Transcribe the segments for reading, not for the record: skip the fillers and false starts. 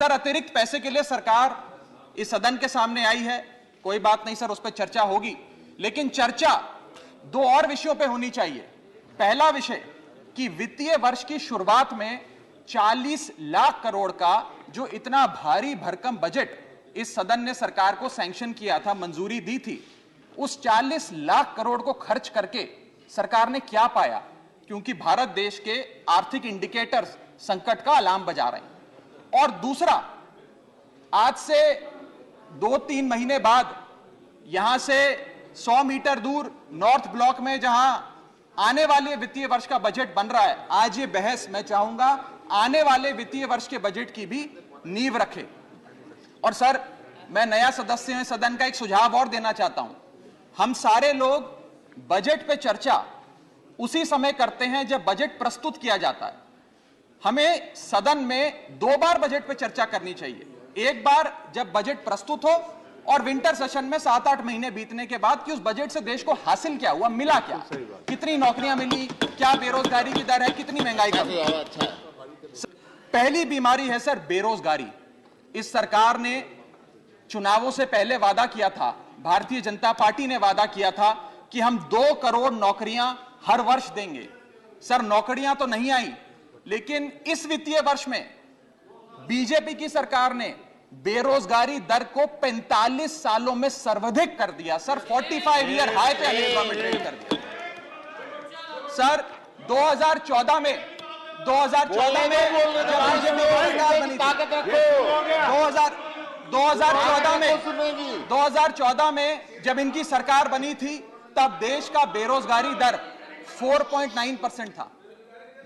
Sir अतिरिक्त पैसे के लिए सरकार इस सदन के सामने आई है, कोई बात नहीं सर, उस पर चर्चा होगी, लेकिन चर्चा दो और विषयों पे होनी चाहिए। पहला विषय कि वित्तीय वर्ष की शुरुआत में 40 लाख करोड़ का जो इतना भारी भरकम बजट इस सदन ने सरकार को सैंक्शन किया था, मंजूरी दी थी, उस 40 लाख करोड़ को खर्च करके सरकार ने क्या पाया? क्योंकि भारत देश के आर्थिक इंडिकेटर्स संकट का अलार्म बजा रहे हैं। और दूसरा, आज से 2-3 महीने बाद यहां से 100 मीटर दूर नॉर्थ ब्लॉक में जहां आने वाले वित्तीय वर्ष का बजट बन रहा है, आज ये बहस मैं चाहूंगा आने वाले वित्तीय वर्ष के बजट की भी नींव रखे। और सर, मैं नया सदस्य हूं सदन का, एक सुझाव और देना चाहता हूं। हम सारे लोग बजट पे चर्चा उसी समय करते हैं जब बजट प्रस्तुत किया जाता है। हमें सदन में 2 बार बजट पे चर्चा करनी चाहिए। एक बार जब बजट प्रस्तुत हो और विंटर सेशन में 7-8 महीने बीतने के बाद कि उस बजट से देश को हासिल क्या हुआ, मिला क्या, कितनी नौकरियां मिली, क्या बेरोजगारी की दर है, कितनी महंगाई कम है। पहली बीमारी है सर बेरोजगारी। इस सरकार ने चुनावों से पहले वादा किया था, भारतीय जनता पार्टी ने वादा किया था कि हम 2 करोड़ नौकरियां हर वर्ष देंगे। सर नौकरियां तो नहीं आई, लेकिन इस वित्तीय वर्ष में बीजेपी की सरकार ने बेरोजगारी दर को 45 सालों में सर्वाधिक कर दिया। सर 45 ईयर हाई पे अनएम्प्लॉयमेंट रेट कर दिया। सर 2014 में जब बीजेपी की सरकार बनी थी, 2014 में जब इनकी सरकार बनी थी, तब देश का बेरोजगारी दर 4.9% था।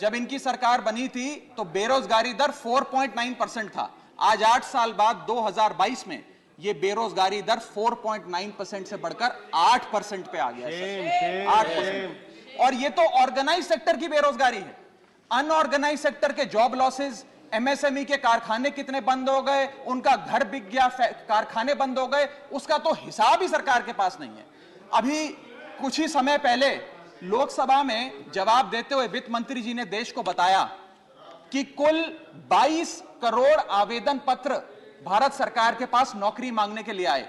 जब इनकी सरकार बनी थी तो बेरोजगारी दर 4.9% था। आज 8 साल बाद 2022 में यह बेरोजगारी दर 4.9% से बढ़कर 8% पे आ गया। 8%। और ये तो ऑर्गेनाइज सेक्टर की बेरोजगारी है। अनऑर्गेनाइज सेक्टर के जॉब लॉसेस, एमएसएमई के कारखाने कितने बंद हो गए, उनका घर बिक गया, कारखाने बंद हो गए, उसका तो हिसाब ही सरकार के पास नहीं है। अभी कुछ ही समय पहले लोकसभा में जवाब देते हुए वित्त मंत्री जी ने देश को बताया कि कुल 22 करोड़ आवेदन पत्र भारत सरकार के पास नौकरी मांगने के लिए आए।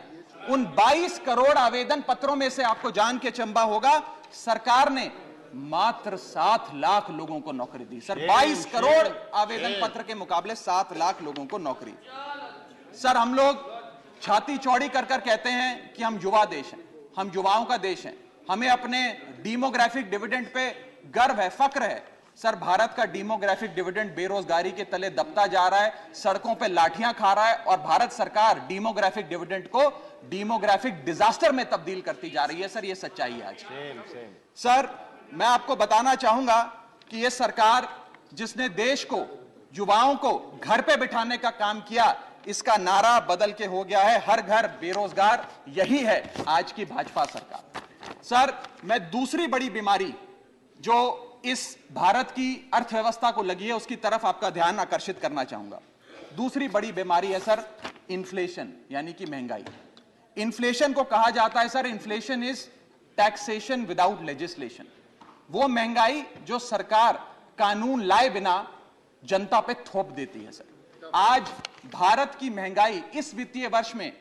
उन 22 करोड़ आवेदन पत्रों में से आपको जान के चंबा होगा, सरकार ने मात्र 7 लाख लोगों को नौकरी दी। सर 22 करोड़ आवेदन पत्र के मुकाबले 7 लाख लोगों को नौकरी। सर हम लोग छाती चौड़ी कर कर कहते हैं कि हम युवा देश हैं, हम युवाओं का देश है, हमें अपने डेमोग्राफिक डिविडेंड पे गर्व है, फक्र है। सर भारत का डेमोग्राफिक डिविडेंड बेरोजगारी के तले दबता जा रहा है, सड़कों पे लाठियां खा रहा है, और भारत सरकार डेमोग्राफिक डिविडेंड को डेमोग्राफिक डिजास्टर में तब्दील करती जा रही है। सर ये सच्चाई है आज। सर मैं आपको बताना चाहूंगा कि यह सरकार जिसने देश को, युवाओं को घर पे बिठाने का काम किया, इसका नारा बदल के हो गया है हर घर बेरोजगार। यही है आज की भाजपा सरकार। सर मैं दूसरी बड़ी बीमारी जो इस भारत की अर्थव्यवस्था को लगी है उसकी तरफ आपका ध्यान आकर्षित करना चाहूंगा। दूसरी बड़ी बीमारी है सर इन्फ्लेशन, यानी कि महंगाई। इन्फ्लेशन को कहा जाता है sir, inflation is taxation without legislation. वो महंगाई जो सरकार कानून लाए बिना जनता पे थोप देती है। सर आज भारत की महंगाई इस वित्तीय वर्ष में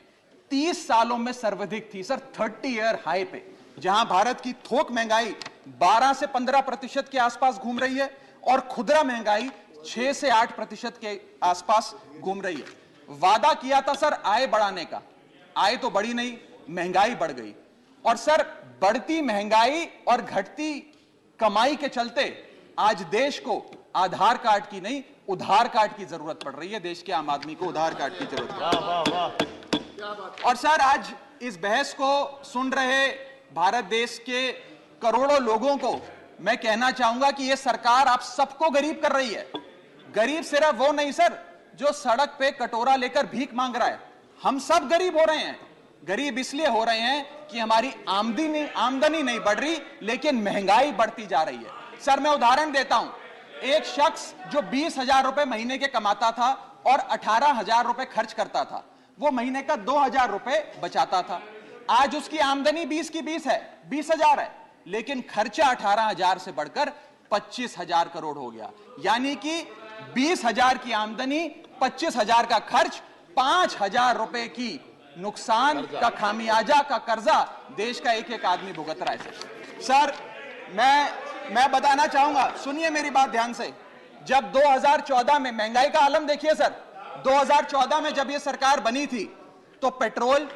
30 सालों में सर्वाधिक थी। सर 30 ईयर हाई पे, जहां भारत की थोक महंगाई 12 से 15% के आसपास घूम रही है और खुदरा महंगाई 6 से 8% के आसपास घूम रही है। वादा किया था सर आय बढ़ाने का, आय तो बढ़ी नहीं, महंगाई बढ़ गई। और सर बढ़ती महंगाई और घटती कमाई के चलते आज देश को आधार कार्ड की नहीं, उधार कार्ड की जरूरत पड़ रही है। देश के आम आदमी को उधार कार्ड की जरूरत है। और सर आज इस बहस को सुन रहे भारत देश के करोड़ों लोगों को मैं कहना चाहूंगा कि यह सरकार आप सबको गरीब कर रही है। गरीब सिर्फ वो नहीं सर जो सड़क पे कटोरा लेकर भीख मांग रहा है, हम सब गरीब हो रहे हैं। गरीब इसलिए हो रहे हैं कि हमारी आमदनी नहीं बढ़ रही, लेकिन महंगाई बढ़ती जा रही है। सर मैं उदाहरण देता हूं, एक शख्स जो 20,000 रुपए महीने के कमाता था और 18,000 रुपए खर्च करता था, वो महीने का 2,000 रुपए बचाता था। आज उसकी आमदनी 20 की 20 है, 20,000 है, लेकिन खर्चा 18,000 से बढ़कर 25,000 करोड़ हो गया। यानी कि 20,000 की आमदनी 25,000 का खर्च, 5,000 रुपए की नुकसान का खामियाजा का कर्जा देश का एक एक आदमी भुगत रहा है। सर मैं बताना चाहूंगा, सुनिए मेरी बात ध्यान से। जब 2014 में महंगाई का आलम देखिए सर, 2014 में जब यह सरकार बनी थी तो पेट्रोल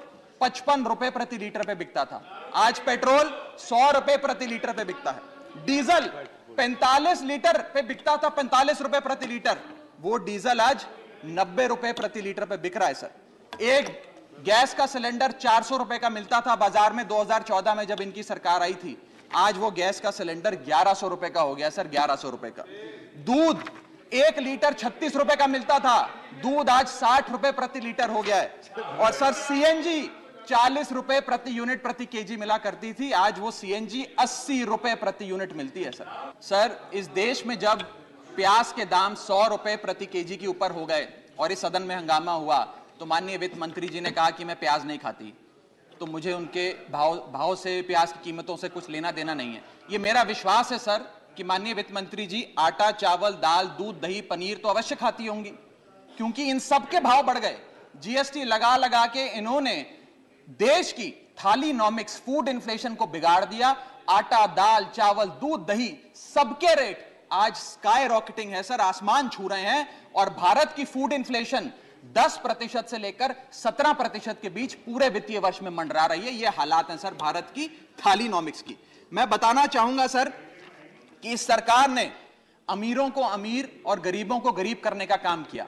55 रुपए प्रति लीटर पे बिकता था। आज पेट्रोल 100 रुपए प्रति लीटर पे बिकता है। डीजल 45 लीटर पे बिकता था, 45 रुपए प्रति लीटर। वो डीजल आज 90 रुपए प्रति लीटर पे बिक रहा है सर। एक गैस का सिलेंडर 400 रुपए का मिलता था बाजार में 2014 में जब इनकी सरकार आई थी। आज वो गैस का सिलेंडर 1100 रुपए का हो गया सर, 1100 रुपए का। दूध 1 लीटर 36 रुपए का मिलता था, दूध आज 60 रुपए प्रति लीटर हो गया है। और सर सीएनजी 40 रुपए प्रति यूनिट प्रति केजी मिला करती थी, आज वो सीएनजी 80 रुपए प्रति यूनिट मिलती है सर। इस देश में जब प्याज के दाम 100 रुपए प्रति केजी के ऊपर हो गए और इस सदन में हंगामा हुआ तो माननीय वित्त मंत्री जी ने कहा कि मैं प्याज नहीं खाती, तो मुझे उनके भाव से, प्याज की कीमतों से कुछ लेना देना नहीं है। ये मेरा विश्वास है सर कि माननीय वित्त मंत्री जी आटा, चावल, दाल, दूध, दही, पनीर तो अवश्य खाती होंगी, क्योंकि इन सब के भाव बढ़ गए। जीएसटी लगा लगा के इन्होंने देश की थालीनॉमिक्स, फूड इन्फ्लेशन को बिगाड़ दिया। आटा, दाल, चावल, दूध, दही सबके रेट आज स्काई रॉकेटिंग है सर, आसमान छू रहे हैं। और भारत की फूड इन्फ्लेशन 10% से लेकर 17% के बीच पूरे वित्तीय वर्ष में मंडरा रही है। ये हालात हैं सर भारत की थालीनॉमिक्स की। मैं बताना चाहूंगा सर कि इस सरकार ने अमीरों को अमीर और गरीबों को गरीब करने का काम किया।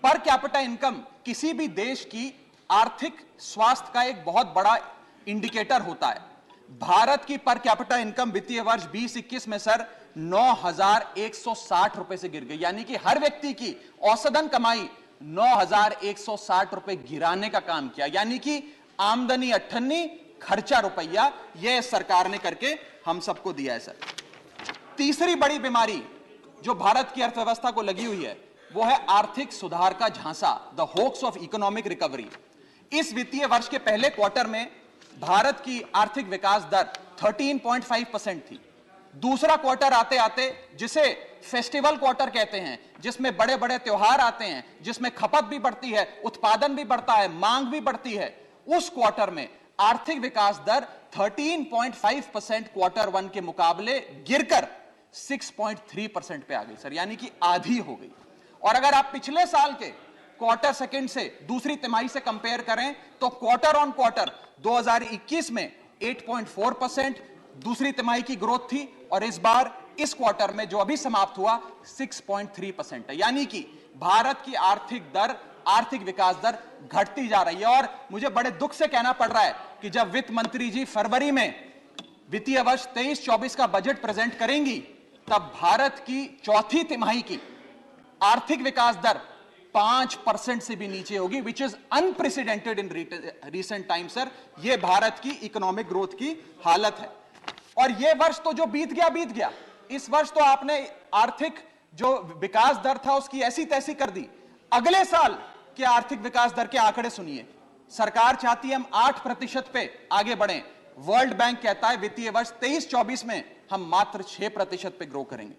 पर कैपिटा इनकम किसी भी देश की आर्थिक स्वास्थ्य का एक बहुत बड़ा इंडिकेटर होता है। भारत की पर कैपिटा इनकम वित्तीय वर्ष 2021 में सर 9,160 रुपए से गिर गई, यानी कि हर व्यक्ति की औसतन कमाई 9,160 रुपए गिराने का काम किया। यानी कि आमदनी 98, खर्चा रुपया, यह सरकार ने करके हम सबको दिया है सर। तीसरी बड़ी बीमारी जो भारत की अर्थव्यवस्था को लगी हुई है वो है आर्थिक सुधार का झांसा, the hoax of economic recovery. इस वित्तीय वर्ष के पहले क्वार्टर में भारत की आर्थिक विकास दर 13.5% थी। दूसरा क्वार्टर आते आते, जिसे फेस्टिवल क्वार्टर कहते हैं, जिसमें बड़े बड़े त्योहार आते हैं, जिसमें खपत भी बढ़ती है, उत्पादन भी बढ़ता है, मांग भी बढ़ती है, उस क्वार्टर में आर्थिक विकास दर 13.5% क्वार्टर 1 के मुकाबले गिरकर 6.3% पे आ गई सर, यानी कि आधी हो गई। और अगर आप पिछले साल के क्वार्टर सेकंड से दूसरी तिमाही से कंपेयर करें तो क्वार्टर ऑन क्वार्टर 2021 में 8.4% दूसरी तिमाही की ग्रोथ थी, और इस बार इस क्वार्टर में जो अभी समाप्त हुआ 6.3% है। यानी कि भारत की आर्थिक विकास दर घटती जा रही है। और मुझे बड़े दुख से कहना पड़ रहा है कि जब वित्त मंत्री जी फरवरी में वित्तीय वर्ष 23-24 का बजट प्रेजेंट करेंगी तब भारत की चौथी तिमाही की आर्थिक विकास दर 5% से भी नीचे होगी, which is unprecedented in recent time sir. यह भारत की इकोनॉमिक ग्रोथ की हालत है। और यह वर्ष तो जो बीत गया, इस वर्ष तो आपने आर्थिक जो विकास दर था उसकी ऐसी तैसी कर दी। अगले साल के आर्थिक विकास दर के आंकड़े सुनिए। सरकार चाहती है हम 8% पे आगे बढ़ें। वर्ल्ड बैंक कहता है वित्तीय वर्ष 23-24 में हम मात्र 6% पे ग्रो करेंगे।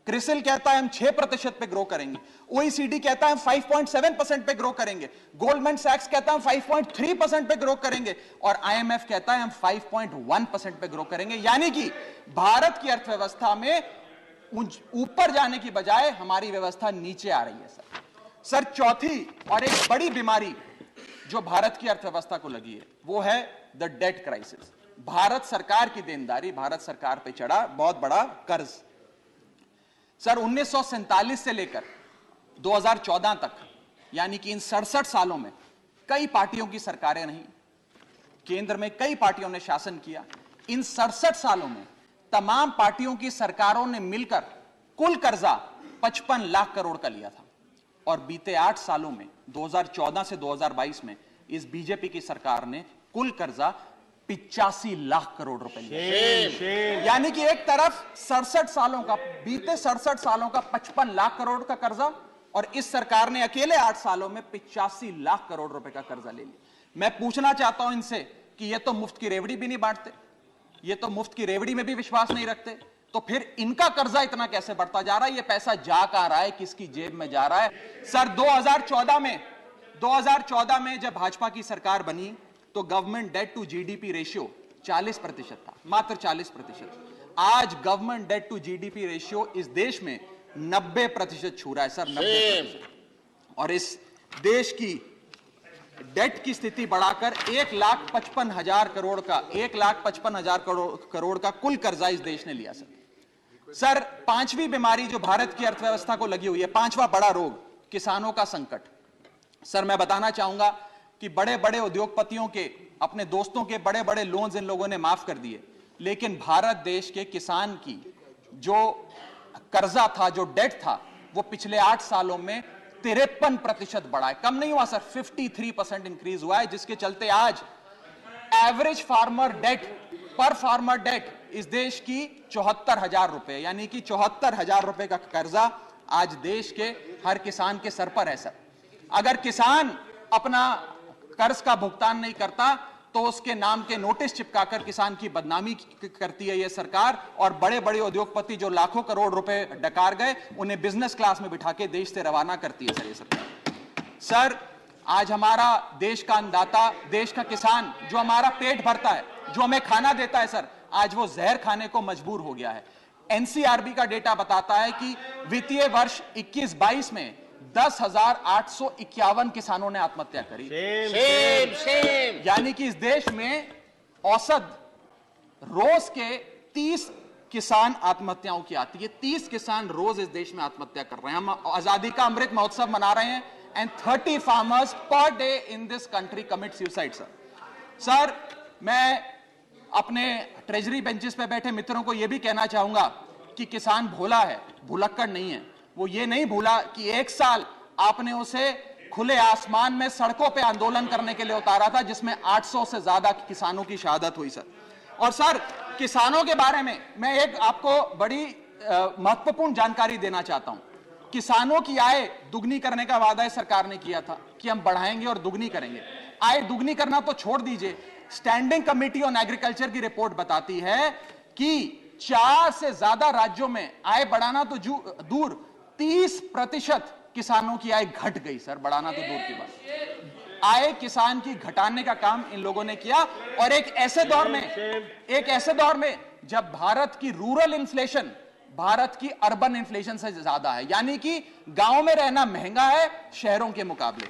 क्रिसिल कहता है हम 6% पे ग्रो करेंगे। ओईसीडी कहता है हम 5.7% पे ग्रो करेंगे। गोल्डमैन सैक्स कहता है हम 5.3% पे ग्रो करेंगे। और आईएमएफ कहता है हम 5.1% पे ग्रो करेंगे। यानी कि भारत की अर्थव्यवस्था में ऊपर जाने की बजाय हमारी व्यवस्था नीचे आ रही है सर। चौथी और एक बड़ी बीमारी जो भारत की अर्थव्यवस्था को लगी है वो है द डेट क्राइसिस। भारत सरकार की देनदारी, भारत सरकार पे चढ़ा बहुत बड़ा कर्ज। सर 1947 से लेकर 2014 तक, यानी कि इन 67 सालों में कई पार्टियों की सरकारें रहीं, केंद्र में कई पार्टियों ने शासन किया। इन 67 सालों में तमाम पार्टियों की सरकारों ने मिलकर कुल कर्जा 55 लाख करोड़ का लिया था। और बीते 8 सालों में 2014 से 2022 में इस बीजेपी की सरकार ने कुल कर्जा 85 लाख करोड़ रुपए लिया। यानी कि एक तरफ 67 सालों का, बीते 67 सालों का 55 लाख करोड़ का कर्जा, और इस सरकार ने अकेले 8 सालों में 85 लाख करोड़ रुपए का कर्जा ले लिया। मैं पूछना चाहता हूं इनसे कि ये तो मुफ्त की रेवड़ी भी नहीं बांटते, ये तो मुफ्त की रेवड़ी में भी विश्वास नहीं रखते, तो फिर इनका कर्जा इतना कैसे बढ़ता जा रहा है? ये पैसा जा कहां रहा है, किसकी जेब में जा रहा है? सर 2014 में जब भाजपा की सरकार बनी तो government debt to GDP ratio 40% था, मात्र 40%। आज government debt to GDP ratio इस देश में 90% छू रहा है सर, 90%। और इस देश की डेट की स्थिति बढ़ाकर 1,55,000 करोड़ का 1,55,000 करोड़ का कुल कर्जा इस देश ने लिया सर। पांचवी बीमारी जो भारत की अर्थव्यवस्था को लगी हुई है, पांचवा बड़ा रोग, किसानों का संकट। सर मैं बताना चाहूंगा कि बड़े बड़े उद्योगपतियों के, अपने दोस्तों के बड़े बड़े लोन्स इन लोगों ने माफ कर दिए, लेकिन भारत देश के किसान की जो कर्जा था, जो डेट था, वो पिछले 8 सालों में 53% बढ़ा है, कम नहीं हुआ सर, 53% इंक्रीज हुआ है, जिसके चलते आज एवरेज फार्मर डेट पर फार्मर डेट इस देश की 74,000 रुपए, यानी कि 74,000 रुपए का कर्जा आज देश के हर किसान के सर पर है सर। अगर किसान अपना कर्ज का भुगतान नहीं करता तो उसके नाम के नोटिस चिपकाकर किसान की बदनामी करती है यह सरकार, और बड़े बड़े उद्योगपति जो लाखों करोड़ रुपए डकार गए उन्हें बिजनेस क्लास में बिठा के देश से रवाना करती है सर ये सरकार। सर आज हमारा देश का अन्नदाता, देश का किसान जो हमारा पेट भरता है, जो हमें खाना देता है सर, आज वो जहर खाने को मजबूर हो गया है। एनसीआरबी का डेटा बताता है कि वित्तीय वर्ष 21-22 में 10,851 किसानों ने आत्महत्या करी। यानी कि इस देश में औसत रोज के 30 किसान आत्महत्याओं की आती है, 30 किसान रोज इस देश में आत्महत्या कर रहे हैं। हम आजादी का अमृत महोत्सव मना रहे हैं and 30 farmers per day in this country commit suicide sir. मैं अपने ट्रेजरी बेंचेस पे बैठे मित्रों को यह भी कहना चाहूंगा कि किसान भोला है, भुलक्कड़ नहीं है। वो ये नहीं भूला कि 1 साल आपने उसे खुले आसमान में सड़कों पे आंदोलन करने के लिए उतारा था, जिसमें 800 से ज्यादा किसानों की शहादत हुई सर। और सर किसानों के बारे में मैं एक आपको बड़ी महत्वपूर्ण जानकारी देना चाहता हूं। किसानों की आय दुगनी करने का वादा सरकार ने किया था कि हम बढ़ाएंगे और दुगनी करेंगे। आय दुगनी करना तो छोड़ दीजिए, स्टैंडिंग कमेटी ऑन एग्रीकल्चर की रिपोर्ट बताती है कि 4 से ज्यादा राज्यों में आय बढ़ाना तो दूर, 30% किसानों की आय घट गई सर, बढ़ाना तो दूर की बात। आय किसान की घटाने का काम इन लोगों ने किया, और एक ऐसे दौर में जब भारत की रूरल इन्फ्लेशन भारत की अर्बन इन्फ्लेशन से ज्यादा है, यानी कि गांव में रहना महंगा है शहरों के मुकाबले।